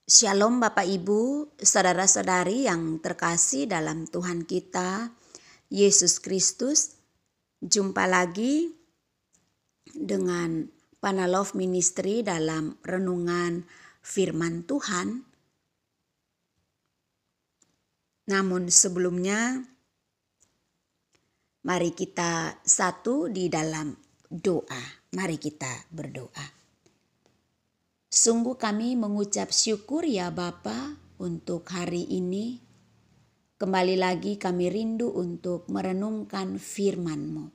Shalom Bapak Ibu, saudara-saudari yang terkasih dalam Tuhan kita, Yesus Kristus. Jumpa lagi dengan Pana Love Ministry dalam renungan firman Tuhan. Namun sebelumnya, mari kita satu di dalam doa. Mari kita berdoa. Sungguh kami mengucap syukur ya Bapa untuk hari ini. Kembali lagi kami rindu untuk merenungkan firman-Mu.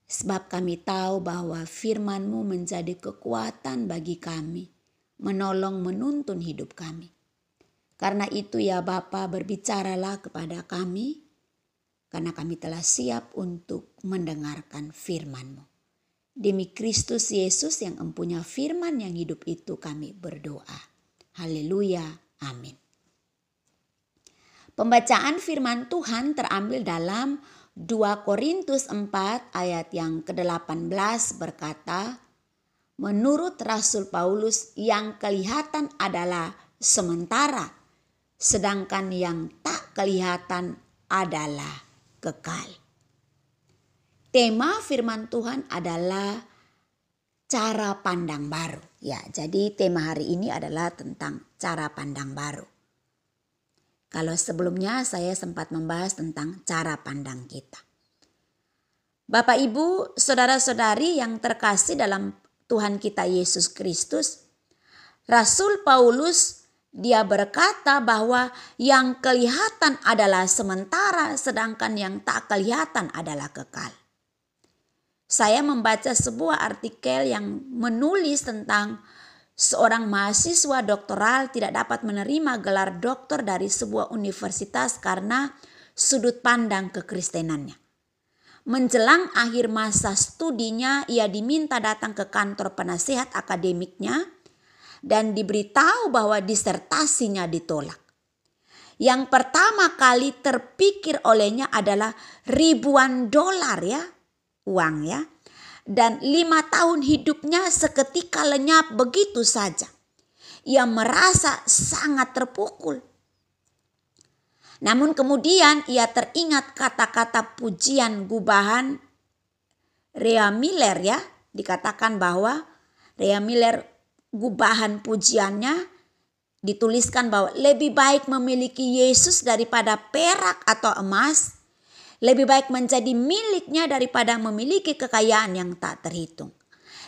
Sebab kami tahu bahwa firman-Mu menjadi kekuatan bagi kami, menolong menuntun hidup kami. Karena itu ya Bapa, berbicaralah kepada kami, karena kami telah siap untuk mendengarkan firman-Mu. Demi Kristus Yesus yang empunya firman yang hidup itu kami berdoa. Haleluya. Amin. Pembacaan firman Tuhan terambil dalam 2 Korintus 4 ayat yang ke-18 berkata, menurut Rasul Paulus yang kelihatan adalah sementara, sedangkan yang tak kelihatan adalah kekal. Tema firman Tuhan adalah cara pandang baru. Ya, jadi tema hari ini adalah tentang cara pandang baru. Kalau sebelumnya saya sempat membahas tentang cara pandang kita. Bapak Ibu, saudara-saudari yang terkasih dalam Tuhan kita Yesus Kristus, Rasul Paulus dia berkata bahwa yang kelihatan adalah sementara, sedangkan yang tak kelihatan adalah kekal. Saya membaca sebuah artikel yang menulis tentang seorang mahasiswa doktoral tidak dapat menerima gelar doktor dari sebuah universitas karena sudut pandang kekristenannya. Menjelang akhir masa studinya, ia diminta datang ke kantor penasehat akademiknya dan diberitahu bahwa disertasinya ditolak. Yang pertama kali terpikir olehnya adalah ribuan dolar ya. Uang ya, dan 5 tahun hidupnya seketika lenyap begitu saja. Ia merasa sangat terpukul. Namun kemudian ia teringat kata-kata pujian gubahan Rea Miller ya, dikatakan bahwa Rea Miller gubahan pujiannya dituliskan bahwa lebih baik memiliki Yesus daripada perak atau emas. Lebih baik menjadi miliknya daripada memiliki kekayaan yang tak terhitung.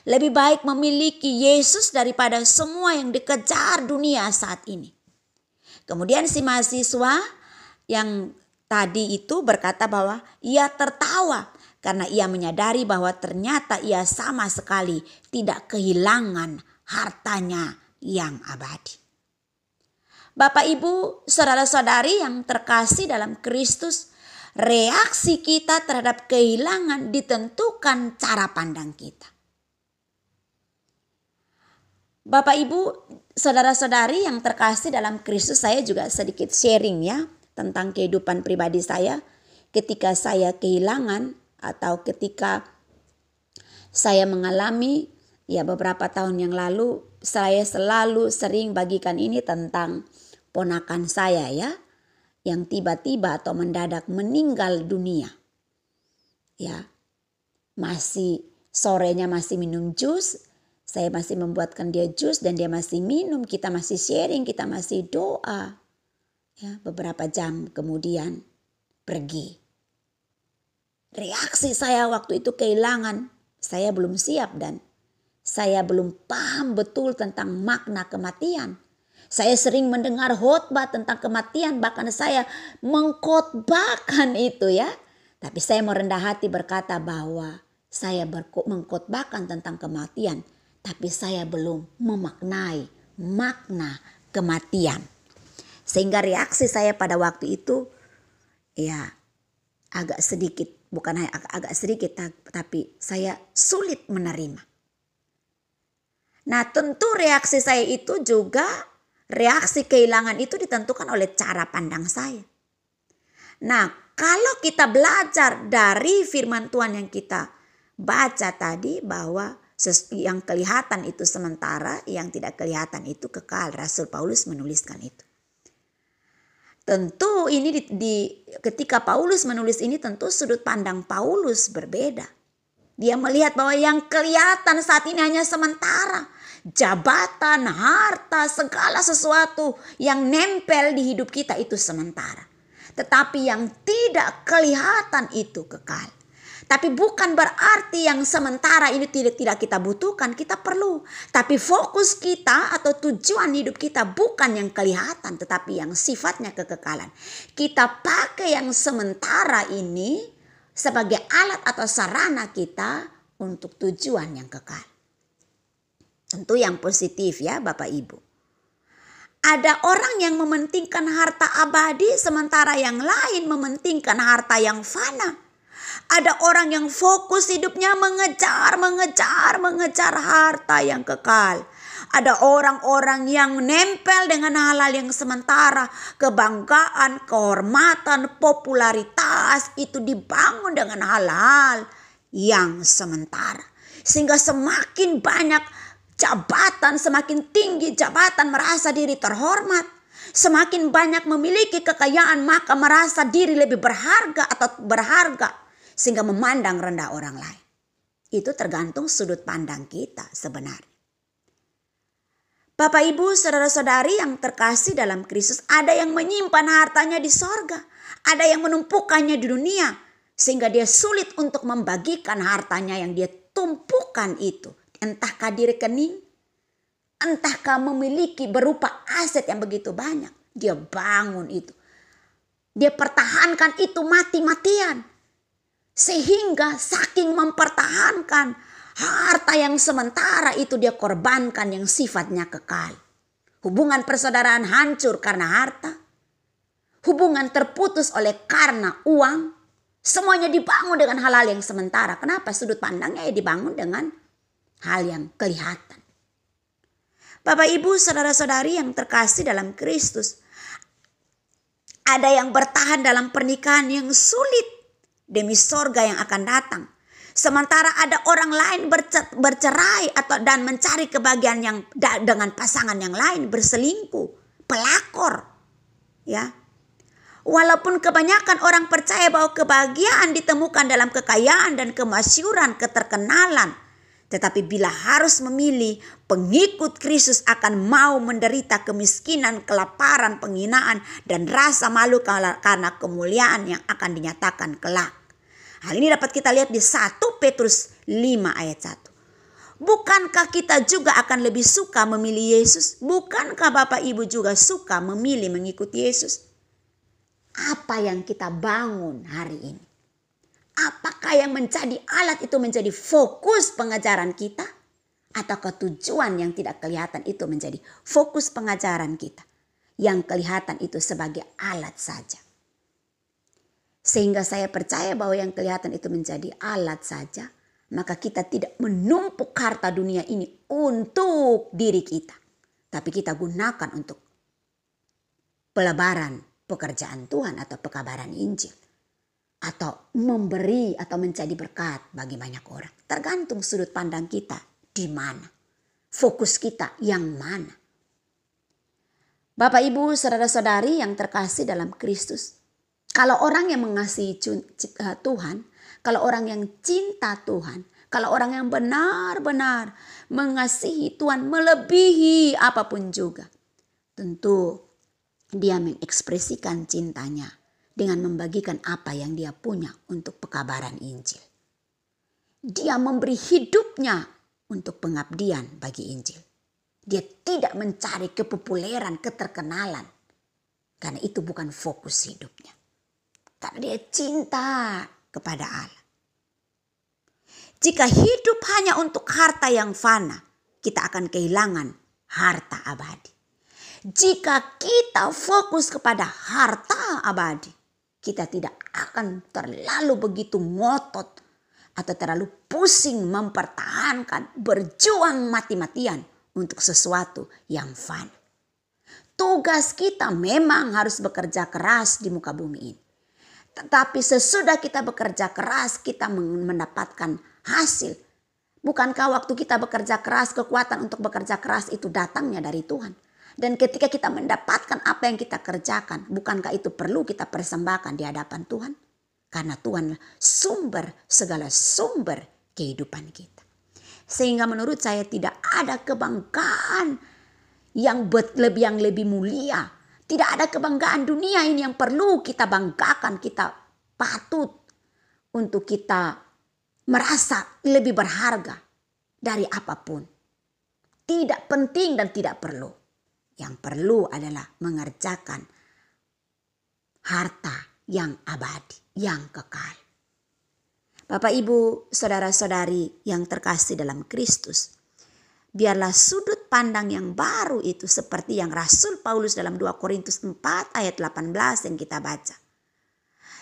Lebih baik memiliki Yesus daripada semua yang dikejar dunia saat ini. Kemudian si mahasiswa yang tadi itu berkata bahwa ia tertawa karena ia menyadari bahwa ternyata ia sama sekali tidak kehilangan hartanya yang abadi. Bapak Ibu, saudara-saudari yang terkasih dalam Kristus, reaksi kita terhadap kehilangan ditentukan cara pandang kita. Bapak Ibu, saudara-saudari yang terkasih dalam Kristus, saya juga sedikit sharing ya tentang kehidupan pribadi saya ketika saya kehilangan atau ketika saya mengalami ya beberapa tahun yang lalu, saya selalu sering bagikan ini tentang ponakan saya ya, yang tiba-tiba atau mendadak meninggal dunia. Ya, masih sorenya masih minum jus, saya masih membuatkan dia jus dan dia masih minum, kita masih sharing, kita masih doa. Ya, beberapa jam kemudian pergi. Reaksi saya waktu itu kehilangan, saya belum siap dan saya belum paham betul tentang makna kematian. Saya sering mendengar khotbah tentang kematian, bahkan saya mengkhotbahkan itu ya. Tapi saya merendah hati berkata bahwa saya mengkhotbahkan tentang kematian, tapi saya belum memaknai makna kematian. Sehingga reaksi saya pada waktu itu ya agak sedikit, bukan hanya agak sedikit, tapi saya sulit menerima. Nah, tentu reaksi saya itu juga reaksi kehilangan itu ditentukan oleh cara pandang saya. Nah, kalau kita belajar dari firman Tuhan yang kita baca tadi bahwa Yang kelihatan itu sementara, yang tidak kelihatan itu kekal. Rasul Paulus menuliskan itu. Tentu ini ketika Paulus menulis ini, tentu sudut pandang Paulus berbeda. Dia melihat bahwa yang kelihatan saat ini hanya sementara. Jabatan, harta, segala sesuatu yang nempel di hidup kita itu sementara. Tetapi yang tidak kelihatan itu kekal. Tapi bukan berarti yang sementara ini tidak kita butuhkan, kita perlu. Tapi fokus kita atau tujuan hidup kita bukan yang kelihatan, tetapi yang sifatnya kekekalan. Kita pakai yang sementara ini sebagai alat atau sarana kita untuk tujuan yang kekal. Tentu yang positif ya Bapak Ibu. Ada orang yang mementingkan harta abadi sementara yang lain mementingkan harta yang fana. Ada orang yang fokus hidupnya mengejar harta yang kekal. Ada orang-orang yang nempel dengan hal-hal yang sementara. Kebanggaan, kehormatan, popularitas itu dibangun dengan hal-hal yang sementara. Sehingga semakin banyak jabatan, semakin tinggi jabatan merasa diri terhormat. Semakin banyak memiliki kekayaan maka merasa diri lebih berharga atau berharga. Sehingga memandang rendah orang lain. Itu tergantung sudut pandang kita sebenarnya. Bapak Ibu saudara-saudari yang terkasih dalam Kristus, ada yang menyimpan hartanya di sorga. Ada yang menumpukannya di dunia. Sehingga dia sulit untuk membagikan hartanya yang dia tumpukan itu. Entahkah di rekening, entahkah memiliki berupa aset yang begitu banyak. Dia bangun itu. Dia pertahankan itu mati-matian. Sehingga saking mempertahankan harta yang sementara itu dia korbankan yang sifatnya kekal. Hubungan persaudaraan hancur karena harta. Hubungan terputus oleh karena uang. Semuanya dibangun dengan hal-hal yang sementara. Kenapa? Sudut pandangnya dibangun dengan hal yang kelihatan. Bapak Ibu saudara-saudari yang terkasih dalam Kristus. Ada yang bertahan dalam pernikahan yang sulit demi sorga yang akan datang. Sementara ada orang lain bercerai dan mencari kebahagiaan yang dengan pasangan yang lain, berselingkuh, pelakor. Ya. Walaupun kebanyakan orang percaya bahwa kebahagiaan ditemukan dalam kekayaan dan kemasyhuran, keterkenalan. Tetapi bila harus memilih, pengikut Kristus akan mau menderita kemiskinan, kelaparan, penghinaan, dan rasa malu karena kemuliaan yang akan dinyatakan kelak. Hal ini dapat kita lihat di 1 Petrus 5 ayat 1. Bukankah kita juga akan lebih suka memilih Yesus? Bukankah Bapak Ibu juga suka memilih mengikuti Yesus? Apa yang kita bangun hari ini? Apakah yang menjadi alat itu menjadi fokus pengajaran kita? Ataukah tujuan yang tidak kelihatan itu menjadi fokus pengajaran kita? Yang kelihatan itu sebagai alat saja. Sehingga saya percaya bahwa yang kelihatan itu menjadi alat saja. Maka kita tidak menumpuk harta dunia ini untuk diri kita. Tapi kita gunakan untuk pelebaran pekerjaan Tuhan atau pekabaran Injil. Atau memberi atau menjadi berkat bagi banyak orang. Tergantung sudut pandang kita di mana. Fokus kita yang mana. Bapak Ibu saudara-saudari yang terkasih dalam Kristus. Kalau orang yang mengasihi Tuhan, kalau orang yang cinta Tuhan, kalau orang yang benar-benar mengasihi Tuhan melebihi apapun juga. Tentu dia mengekspresikan cintanya dengan membagikan apa yang dia punya untuk pekabaran Injil. Dia memberi hidupnya untuk pengabdian bagi Injil. Dia tidak mencari kepopuleran, keterkenalan. Karena itu bukan fokus hidupnya. Karena dia cinta kepada Allah. Jika hidup hanya untuk harta yang fana, kita akan kehilangan harta abadi. Jika kita fokus kepada harta abadi, kita tidak akan terlalu begitu ngotot atau terlalu pusing mempertahankan, berjuang mati-matian untuk sesuatu yang fana. Tugas kita memang harus bekerja keras di muka bumi ini. Tetapi sesudah kita bekerja keras, kita mendapatkan hasil. Bukankah waktu kita bekerja keras, kekuatan untuk bekerja keras itu datangnya dari Tuhan? Dan ketika kita mendapatkan apa yang kita kerjakan, bukankah itu perlu kita persembahkan di hadapan Tuhan? Karena Tuhan sumber, segala sumber kehidupan kita. Sehingga menurut saya tidak ada kebanggaan yang lebih mulia. Tidak ada kebanggaan dunia ini yang perlu kita banggakan, kita patut untuk kita merasa lebih berharga dari apapun. Tidak penting dan tidak perlu. Yang perlu adalah mengerjakan harta yang abadi, yang kekal. Bapak, Ibu, saudara-saudari yang terkasih dalam Kristus, biarlah sudut pandang yang baru itu seperti yang Rasul Paulus dalam 2 Korintus 4 ayat 18 yang kita baca.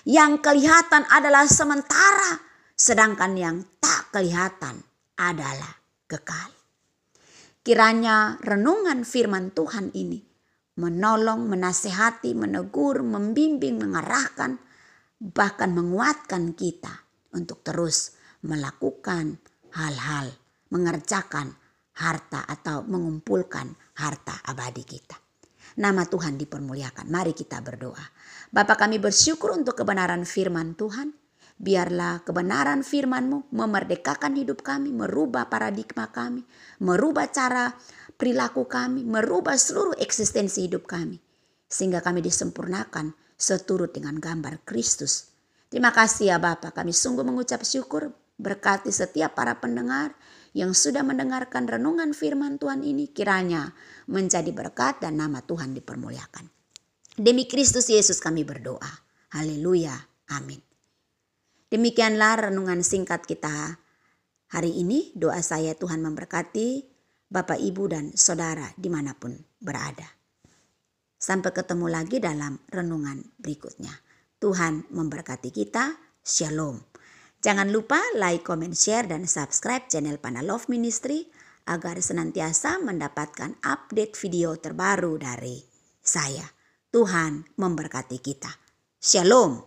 Yang kelihatan adalah sementara, sedangkan yang tak kelihatan adalah kekal. Kiranya renungan firman Tuhan ini menolong, menasehati, menegur, membimbing, mengarahkan, bahkan menguatkan kita untuk terus melakukan hal-hal, mengerjakan harta atau mengumpulkan harta abadi kita. Nama Tuhan dipermuliakan. Mari kita berdoa. Bapa, kami bersyukur untuk kebenaran firman Tuhan. Biarlah kebenaran firman-Mu memerdekakan hidup kami, merubah paradigma kami, merubah cara perilaku kami, merubah seluruh eksistensi hidup kami. Sehingga kami disempurnakan seturut dengan gambar Kristus. Terima kasih ya Bapa, kami sungguh mengucap syukur, berkati setiap para pendengar yang sudah mendengarkan renungan firman Tuhan ini, kiranya menjadi berkat dan nama Tuhan dipermuliakan. Demi Kristus Yesus kami berdoa. Haleluya. Amin. Demikianlah renungan singkat kita hari ini. Doa saya Tuhan memberkati Bapak, Ibu, dan Saudara dimanapun berada. Sampai ketemu lagi dalam renungan berikutnya. Tuhan memberkati kita. Shalom. Jangan lupa like, comment, share, dan subscribe channel Panah Love Ministry agar senantiasa mendapatkan update video terbaru dari saya. Tuhan memberkati kita. Shalom.